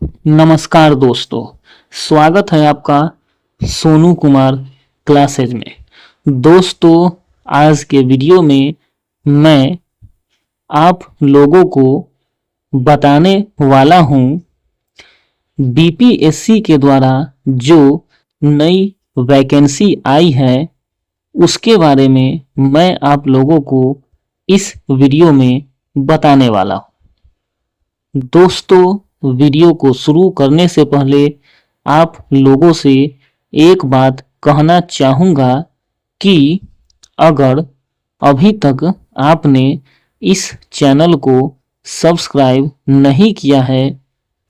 नमस्कार दोस्तों, स्वागत है आपका सोनू कुमार क्लासेज में। दोस्तों, आज के वीडियो में मैं आप लोगों को बताने वाला हूं बीपीएससी के द्वारा जो नई वैकेंसी आई है उसके बारे में मैं आप लोगों को इस वीडियो में बताने वाला हूं। दोस्तों, वीडियो को शुरू करने से पहले आप लोगों से एक बात कहना चाहूँगा कि अगर अभी तक आपने इस चैनल को सब्सक्राइब नहीं किया है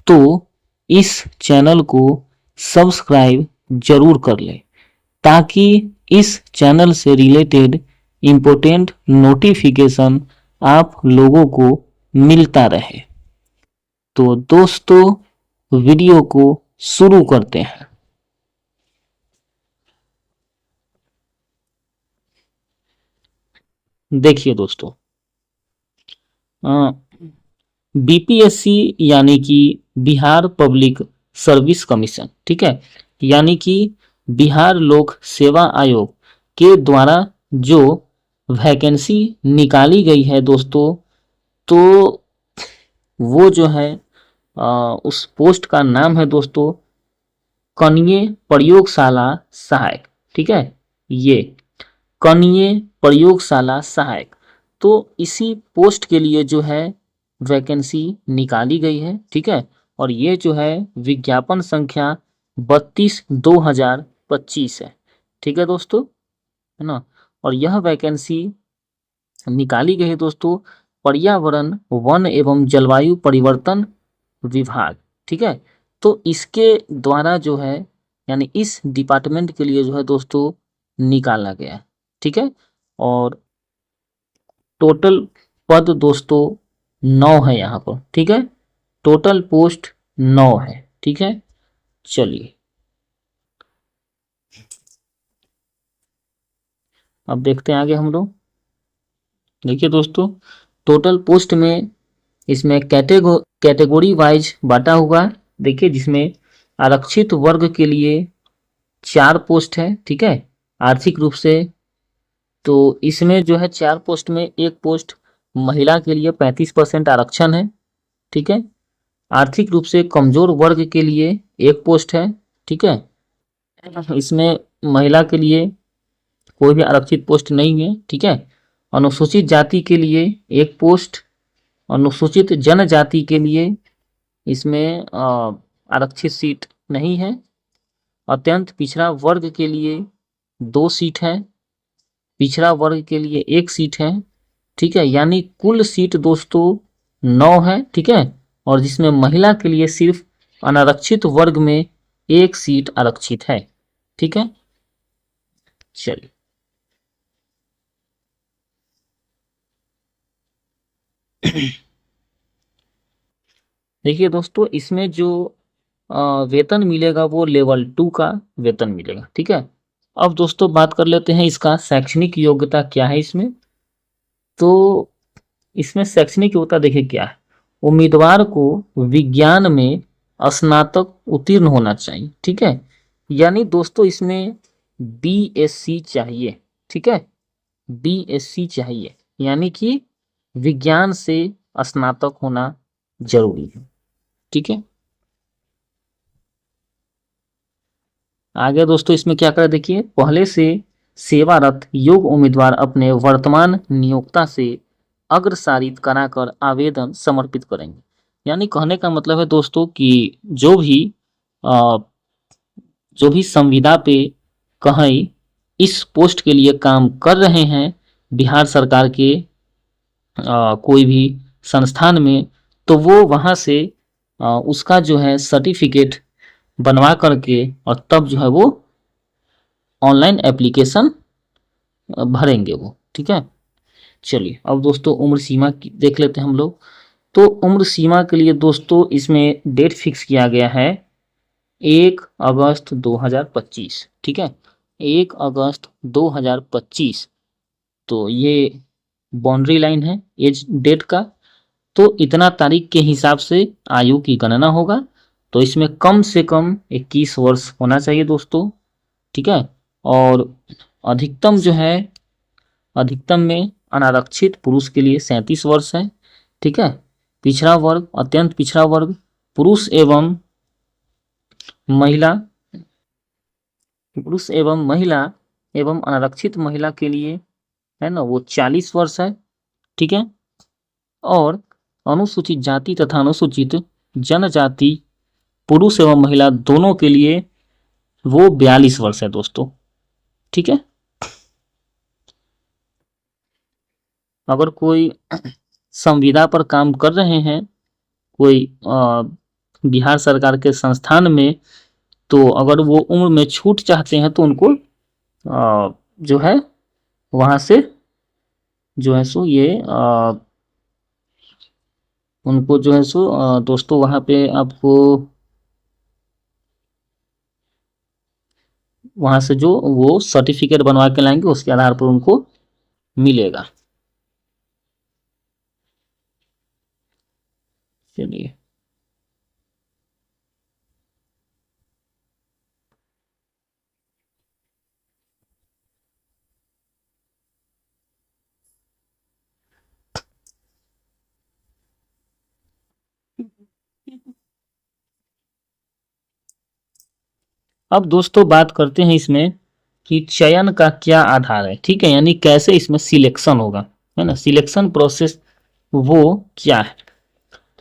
तो इस चैनल को सब्सक्राइब जरूर कर लें ताकि इस चैनल से रिलेटेड इम्पोर्टेंट नोटिफिकेशन आप लोगों को मिलता रहे। तो दोस्तों, वीडियो को शुरू करते हैं। देखिए दोस्तों, बीपीएससी यानी कि बिहार पब्लिक सर्विस कमीशन, ठीक है, यानी कि बिहार लोक सेवा आयोग के द्वारा जो वैकेंसी निकाली गई है दोस्तों, तो वो जो है उस पोस्ट का नाम है दोस्तों कनीय प्रयोगशाला सहायक, ठीक है, ये कनीय प्रयोगशाला सहायक। तो इसी पोस्ट के लिए जो है वैकेंसी निकाली गई है, ठीक है, और ये जो है विज्ञापन संख्या 32/2025 है, ठीक है दोस्तों, है ना। और यह वैकेंसी निकाली गई है दोस्तों पर्यावरण वन एवं जलवायु परिवर्तन विभाग, ठीक है। तो इसके द्वारा जो है यानी इस डिपार्टमेंट के लिए जो है दोस्तों निकाला गया है, ठीक है। और टोटल पद दोस्तों 9 है यहाँ पर, ठीक है, टोटल पोस्ट 9 है, ठीक है। चलिए अब देखते हैं आगे हम लोग। देखिए दोस्तों, टोटल पोस्ट में इसमें कैटेगरी वाइज बांटा हुआ है। देखिए, जिसमें आरक्षित वर्ग के लिए 4 पोस्ट है, ठीक है, आर्थिक रूप से। तो इसमें जो है 4 पोस्ट में एक पोस्ट महिला के लिए 35% आरक्षण है, ठीक है। आर्थिक रूप से कमजोर वर्ग के लिए एक पोस्ट है, ठीक है। इसमें महिला के लिए कोई भी आरक्षित पोस्ट नहीं है, ठीक है। अनुसूचित जाति के लिए एक पोस्ट, अनुसूचित जनजाति के लिए इसमें आरक्षित सीट नहीं है। अत्यंत पिछड़ा वर्ग के लिए 2 सीट है, पिछड़ा वर्ग के लिए 1 सीट है, ठीक है। यानी कुल सीट दोस्तों 9 है, ठीक है। और जिसमें महिला के लिए सिर्फ अनारक्षित वर्ग में 1 सीट आरक्षित है, ठीक है। चलिए देखिए दोस्तों, इसमें जो वेतन मिलेगा वो लेवल 2 का वेतन मिलेगा, ठीक है। अब दोस्तों बात कर लेते हैं इसका शैक्षणिक योग्यता क्या है इसमें। तो इसमें शैक्षणिक योग्यता देखिए क्या है। उम्मीदवार को विज्ञान में स्नातक उत्तीर्ण होना चाहिए, ठीक है। यानी दोस्तों इसमें बीएससी चाहिए, ठीक है, बीएससी चाहिए, यानी कि विज्ञान से स्नातक होना जरूरी है, ठीक है। आगे दोस्तों इसमें क्या करें, देखिए, पहले से सेवारत योग्य उम्मीदवार अपने वर्तमान नियोक्ता से अग्रसारित कराकर आवेदन समर्पित करेंगे। यानी कहने का मतलब है दोस्तों कि अ, जो भी संविदा पे कहीं इस पोस्ट के लिए काम कर रहे हैं बिहार सरकार के कोई भी संस्थान में, तो वो वहाँ से उसका जो है सर्टिफिकेट बनवा करके और तब जो है वो ऑनलाइन एप्लीकेशन भरेंगे वो, ठीक है। चलिए अब दोस्तों उम्र सीमा देख लेते हैं हम लोग। तो उम्र सीमा के लिए दोस्तों इसमें डेट फिक्स किया गया है 1 अगस्त 2025, ठीक है, 1 अगस्त 2025। तो ये बाउंड्री लाइन है एज डेट का। तो इतना तारीख के हिसाब से आयु की गणना होगा तो इसमें कम से कम 21 वर्ष होना चाहिए दोस्तों, ठीक है। और अधिकतम जो है, अधिकतम में अनारक्षित पुरुष के लिए 37 वर्ष है, ठीक है। पिछड़ा वर्ग, अत्यंत पिछड़ा वर्ग, पुरुष एवं महिला, पुरुष एवं महिला एवं अनारक्षित महिला के लिए है ना वो 40 वर्ष है, ठीक है। और अनुसूचित जाति तथा अनुसूचित जनजाति पुरुष एवं महिला दोनों के लिए वो 42 वर्ष है दोस्तों, ठीक है। अगर कोई संविदा पर काम कर रहे हैं, कोई बिहार सरकार के संस्थान में, तो अगर वो उम्र में छूट चाहते हैं तो उनको जो है वहाँ से जो है सो ये उनको जो है सो दोस्तों वहाँ पे आपको वहाँ से जो वो सर्टिफिकेट बनवा के लाएंगे, उसके आधार पर उनको मिलेगा। चलिए, अब दोस्तों बात करते हैं इसमें कि चयन का क्या आधार है, ठीक है, यानी कैसे इसमें सिलेक्शन होगा, है ना, सिलेक्शन प्रोसेस वो क्या है।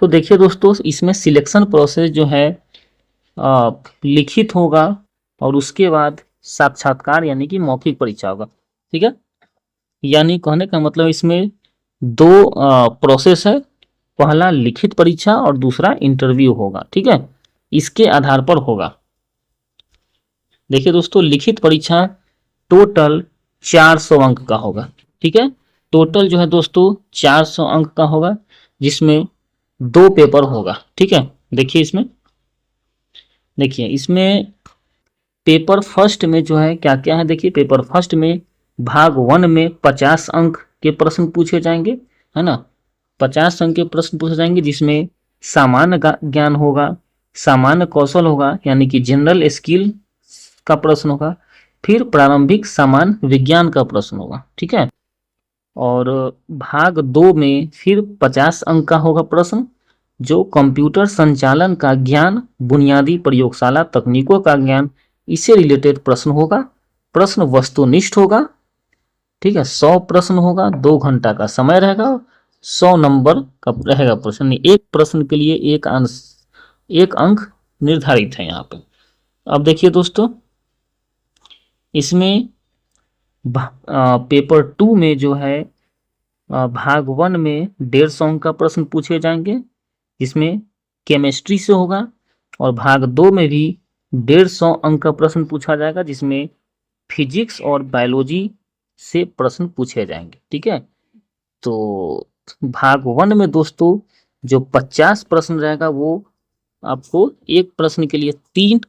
तो देखिए दोस्तों, इसमें सिलेक्शन प्रोसेस जो है लिखित होगा और उसके बाद साक्षात्कार यानी कि मौखिक परीक्षा होगा, ठीक है। यानी कहने का मतलब इसमें दो प्रोसेस है, पहला लिखित परीक्षा और दूसरा इंटरव्यू होगा, ठीक है, इसके आधार पर होगा। देखिए दोस्तों, लिखित परीक्षा टोटल 400 अंक का होगा, ठीक है। टोटल जो है दोस्तों 400 अंक का होगा, जिसमें 2 पेपर होगा, ठीक है। देखिए इसमें, देखिए इसमें पेपर फर्स्ट में जो है क्या क्या है, देखिए पेपर फर्स्ट में भाग 1 में 50 अंक के प्रश्न पूछे जाएंगे, है ना, 50 अंक के प्रश्न पूछे जाएंगे, जिसमें सामान्य ज्ञान होगा, सामान्य कौशल होगा यानी कि जनरल स्किल का प्रश्न होगा, फिर प्रारंभिक सामान्य विज्ञान का प्रश्न होगा, ठीक है। और भाग 2 में फिर 50 अंक का होगा प्रश्न, जो कंप्यूटर संचालन का ज्ञान, बुनियादी प्रयोगशाला तकनीकों का ज्ञान, इससे रिलेटेड प्रश्न होगा। प्रश्न वस्तुनिष्ठ होगा, ठीक है, 100 प्रश्न होगा, 2 घंटा का समय रहेगा, 100 नंबर का रहेगा प्रश्न, एक प्रश्न के लिए एक अंक निर्धारित है यहाँ पे। अब देखिए दोस्तों, इसमें पेपर 2 में जो है भाग 1 में 150 अंक का प्रश्न पूछे जाएंगे, जिसमें केमिस्ट्री से होगा, और भाग 2 में भी 150 अंक का प्रश्न पूछा जाएगा, जिसमें फिजिक्स और बायोलॉजी से प्रश्न पूछे जाएंगे, ठीक है। तो भाग 1 में दोस्तों जो 50 प्रश्न रहेगा वो आपको एक प्रश्न के लिए 3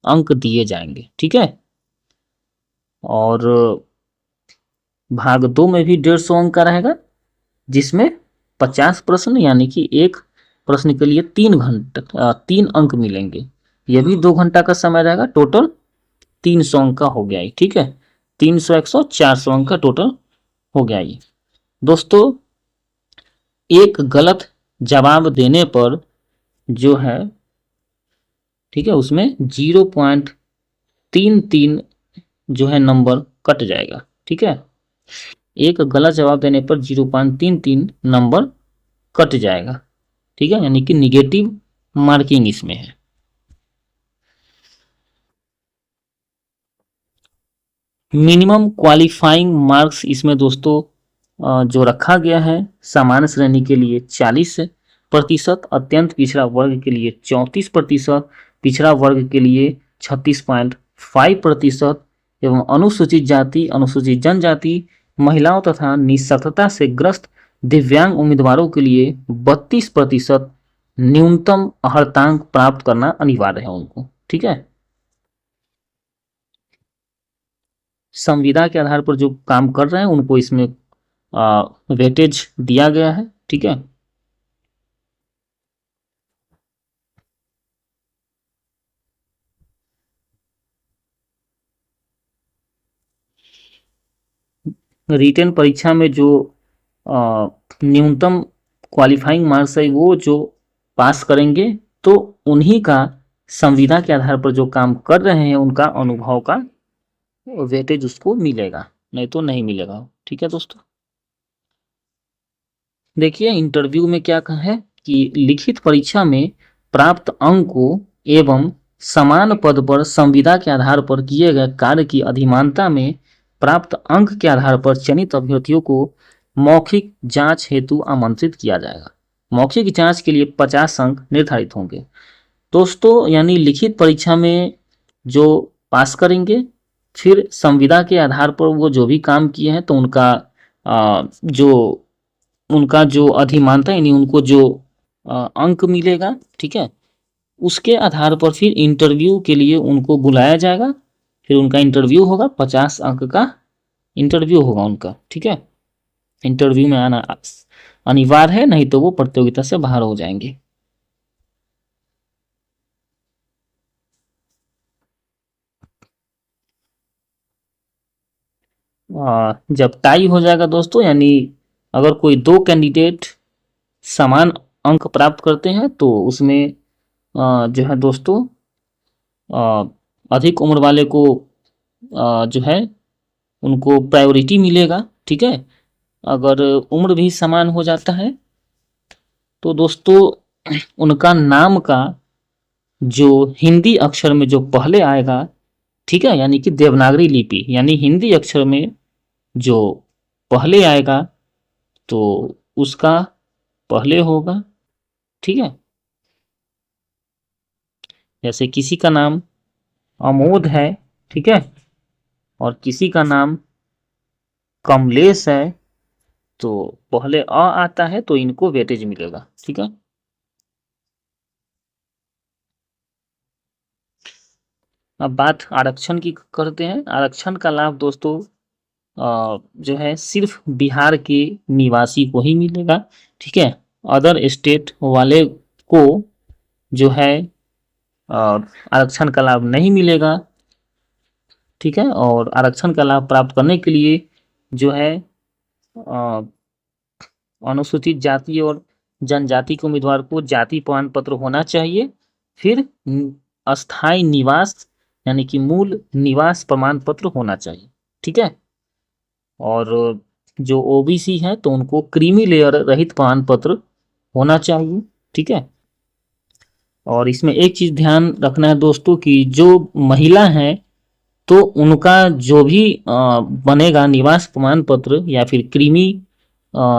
अंक दिए जाएंगे, ठीक है। और भाग 2 में भी 150 अंक का रहेगा, जिसमें 50 प्रश्न यानी कि एक प्रश्न के लिए 3 अंक मिलेंगे, यह भी 2 घंटा का समय रहेगा, टोटल 300 अंक का हो गया ये, ठीक है। 300 100 400 अंक का टोटल हो गया ये दोस्तों। एक गलत जवाब देने पर जो है, ठीक है, उसमें 0.33 जो है नंबर कट जाएगा, ठीक है। एक गलत जवाब देने पर 0.33 नंबर कट जाएगा, ठीक है, यानी कि निगेटिव मार्किंग इसमें है। मिनिमम क्वालिफाइंग मार्क्स इसमें दोस्तों जो रखा गया है, सामान्य श्रेणी के लिए 40%, अत्यंत पिछड़ा वर्ग के लिए 34%, पिछड़ा वर्ग के लिए 36.5%, एवं अनुसूचित जाति, अनुसूचित जनजाति, महिलाओं तथा निःशक्तता से ग्रस्त दिव्यांग उम्मीदवारों के लिए 32% न्यूनतम अर्हतांक प्राप्त करना अनिवार्य है उनको, ठीक है। संविदा के आधार पर जो काम कर रहे हैं उनको इसमें वेटेज दिया गया है, ठीक है। रिटन परीक्षा में जो न्यूनतम क्वालिफाइंग मार्क्स है वो जो पास करेंगे तो उन्हीं का संविदा के आधार पर जो काम कर रहे हैं उनका अनुभव का वेटेज उसको मिलेगा, नहीं तो नहीं मिलेगा। ठीक है दोस्तों, देखिए इंटरव्यू में क्या कहा है कि लिखित परीक्षा में प्राप्त अंकों एवं समान पद पर संविदा के आधार पर किए गए कार्य की अधिमानता में प्राप्त अंक के आधार पर चयनित अभ्यर्थियों को मौखिक जांच हेतु आमंत्रित किया जाएगा। मौखिक जांच के लिए 50 अंक निर्धारित होंगे दोस्तों, यानी लिखित परीक्षा में जो पास करेंगे फिर संविदा के आधार पर वो जो भी काम किए हैं तो उनका जो अधिमानता यानी उनको जो अंक मिलेगा, ठीक है, उसके आधार पर फिर इंटरव्यू के लिए उनको बुलाया जाएगा। फिर उनका इंटरव्यू होगा, 50 अंक का इंटरव्यू होगा उनका। ठीक है, इंटरव्यू में आना अनिवार्य है, नहीं तो वो प्रतियोगिता से बाहर हो जाएंगे। जब टाई हो जाएगा दोस्तों, यानी अगर कोई दो कैंडिडेट समान अंक प्राप्त करते हैं तो उसमें जो है दोस्तों अधिक उम्र वाले को जो है उनको प्रायोरिटी मिलेगा। ठीक है, अगर उम्र भी समान हो जाता है तो दोस्तों उनका नाम का जो हिंदी अक्षर में जो पहले आएगा, ठीक है, यानी कि देवनागरी लिपि यानी हिंदी अक्षर में जो पहले आएगा तो उसका पहले होगा। ठीक है, जैसे किसी का नाम अमोद है, ठीक है, और किसी का नाम कमलेश है तो पहले अ आता है तो इनको वेटेज मिलेगा। ठीक है, अब बात आरक्षण की करते हैं। आरक्षण का लाभ दोस्तों जो है सिर्फ बिहार के निवासी को ही मिलेगा। ठीक है, अदर स्टेट वाले को जो है आरक्षण का लाभ नहीं मिलेगा। ठीक है, और आरक्षण का लाभ प्राप्त करने के लिए जो है अनुसूचित जाति और जनजाति के उम्मीदवार को जाति प्रमाण पत्र होना चाहिए। फिर अस्थायी निवास यानी कि मूल निवास प्रमाण पत्र होना चाहिए। ठीक है, और जो ओबीसी है तो उनको क्रीमी लेयर रहित प्रमाण पत्र होना चाहिए। ठीक है, और इसमें एक चीज ध्यान रखना है दोस्तों कि जो महिला है तो उनका जो भी बनेगा निवास प्रमाण पत्र या फिर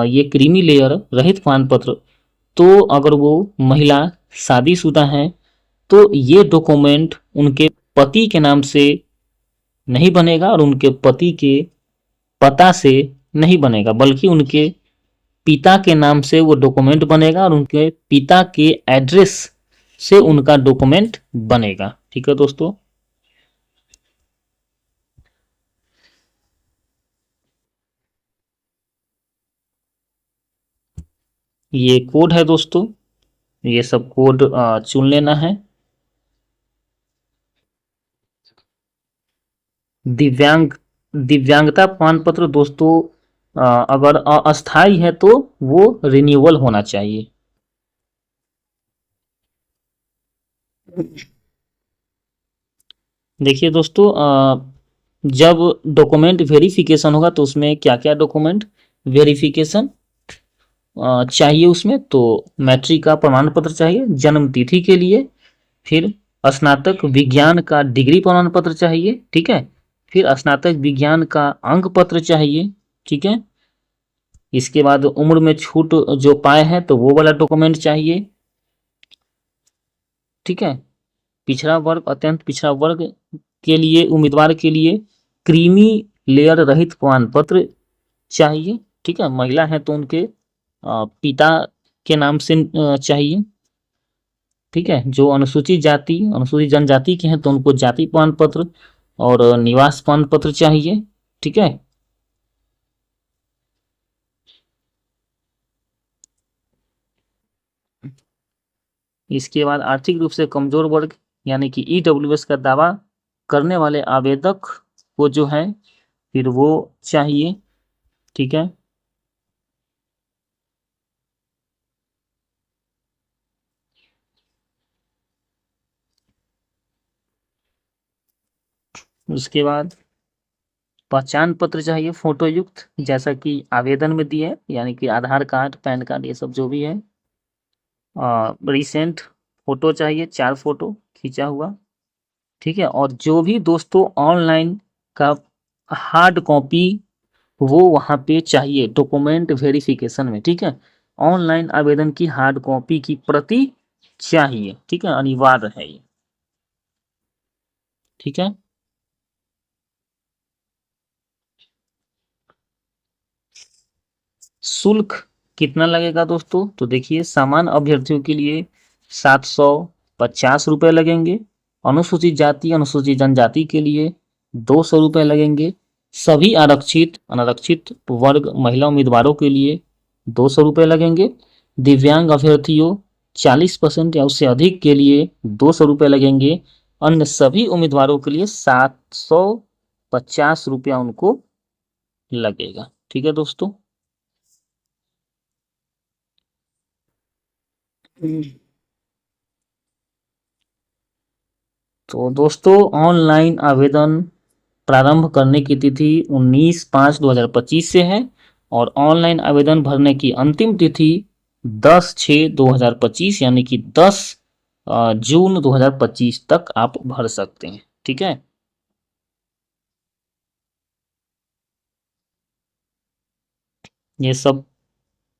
ये क्रीमी लेयर रहित प्रमाण पत्र, तो अगर वो महिला शादीशुदा है तो ये डॉक्यूमेंट उनके पति के नाम से नहीं बनेगा और उनके पति के पता से नहीं बनेगा, बल्कि उनके पिता के नाम से वो डॉक्यूमेंट बनेगा और उनके पिता के एड्रेस से उनका डॉक्यूमेंट बनेगा। ठीक है दोस्तों, ये कोड है दोस्तों, ये सब कोड चुन लेना है। दिव्यांगता प्रमाण पत्र दोस्तों अगर अस्थाई है तो वो रिन्यूअल होना चाहिए। देखिए दोस्तों जब डॉक्यूमेंट वेरिफिकेशन होगा तो उसमें क्या क्या डॉक्यूमेंट वेरिफिकेशन चाहिए उसमें, तो मैट्रिक का प्रमाण पत्र चाहिए जन्म तिथि के लिए, फिर स्नातक विज्ञान का डिग्री प्रमाण पत्र चाहिए। ठीक है, फिर स्नातक विज्ञान का अंक पत्र चाहिए। ठीक है, इसके बाद उम्र में छूट जो पाए हैं तो वो वाला डॉक्यूमेंट चाहिए। ठीक है, पिछड़ा वर्ग अत्यंत पिछड़ा वर्ग के लिए उम्मीदवार के लिए क्रीमी लेयर रहित प्रमाण पत्र चाहिए। ठीक है, महिला है तो उनके पिता के नाम से चाहिए। ठीक है, जो अनुसूचित जाति अनुसूचित जनजाति के हैं तो उनको जाति प्रमाण पत्र और निवास प्रमाण पत्र चाहिए। ठीक है, इसके बाद आर्थिक रूप से कमजोर वर्ग यानी कि ईडब्ल्यूएस का दावा करने वाले आवेदक को जो है फिर वो चाहिए। ठीक है। उसके बाद पहचान पत्र चाहिए फोटो युक्त, जैसा कि आवेदन में दिए है, यानी कि आधार कार्ड, पैन कार्ड, ये सब जो भी है। रिसेंट फोटो चाहिए, 4 फोटो खींचा हुआ। ठीक है, और जो भी दोस्तों ऑनलाइन का हार्ड कॉपी वो वहाँ पे चाहिए डॉक्यूमेंट वेरिफिकेशन में। ठीक है, ऑनलाइन आवेदन की हार्ड कॉपी की प्रति चाहिए। ठीक है, अनिवार्य है ये। ठीक है, शुल्क कितना लगेगा दोस्तों? तो देखिए, सामान्य अभ्यर्थियों के लिए 750 रुपये लगेंगे। अनुसूचित जाति, अनुसूचित जनजाति के लिए 200 रुपये लगेंगे। सभी आरक्षित, अनारक्षित वर्ग महिला उम्मीदवारों के लिए 200 रुपये लगेंगे। दिव्यांग अभ्यर्थियों 40% या उससे अधिक के लिए 200 रुपये लगेंगे। अन्य सभी उम्मीदवारों के लिए 750 रुपया उनको लगेगा। ठीक है दोस्तों। तो दोस्तों, ऑनलाइन आवेदन प्रारंभ करने की तिथि 19/5/2025 से है, और ऑनलाइन आवेदन भरने की अंतिम तिथि 10/6/2025 यानी कि 10 जून 2025 तक आप भर सकते हैं। ठीक है, ये सब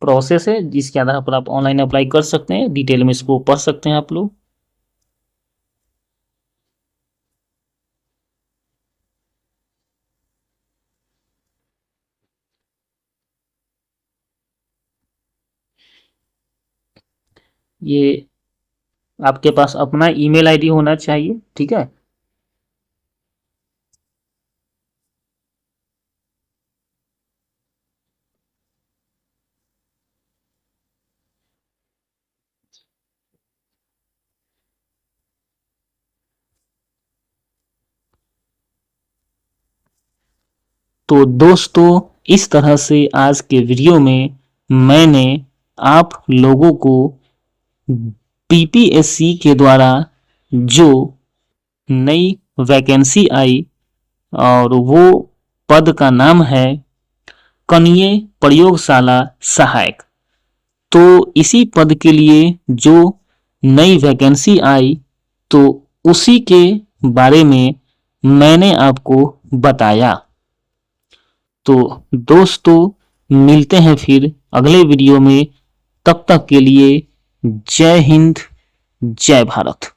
प्रोसेस है जिसके आधार पर आप ऑनलाइन अप्लाई कर सकते हैं। डिटेल में इसको पढ़ सकते हैं आप लोग। ये आपके पास अपना ईमेल आईडी होना चाहिए। ठीक है, तो दोस्तों, इस तरह से आज के वीडियो में मैंने आप लोगों को पीपीएससी के द्वारा जो नई वैकेंसी आई, और वो पद का नाम है कनीय प्रयोगशाला सहायक। तो इसी पद के लिए जो नई वैकेंसी आई, तो उसी के बारे में मैंने आपको बताया। तो दोस्तों, मिलते हैं फिर अगले वीडियो में। तब तक के लिए जय हिंद, जय भारत।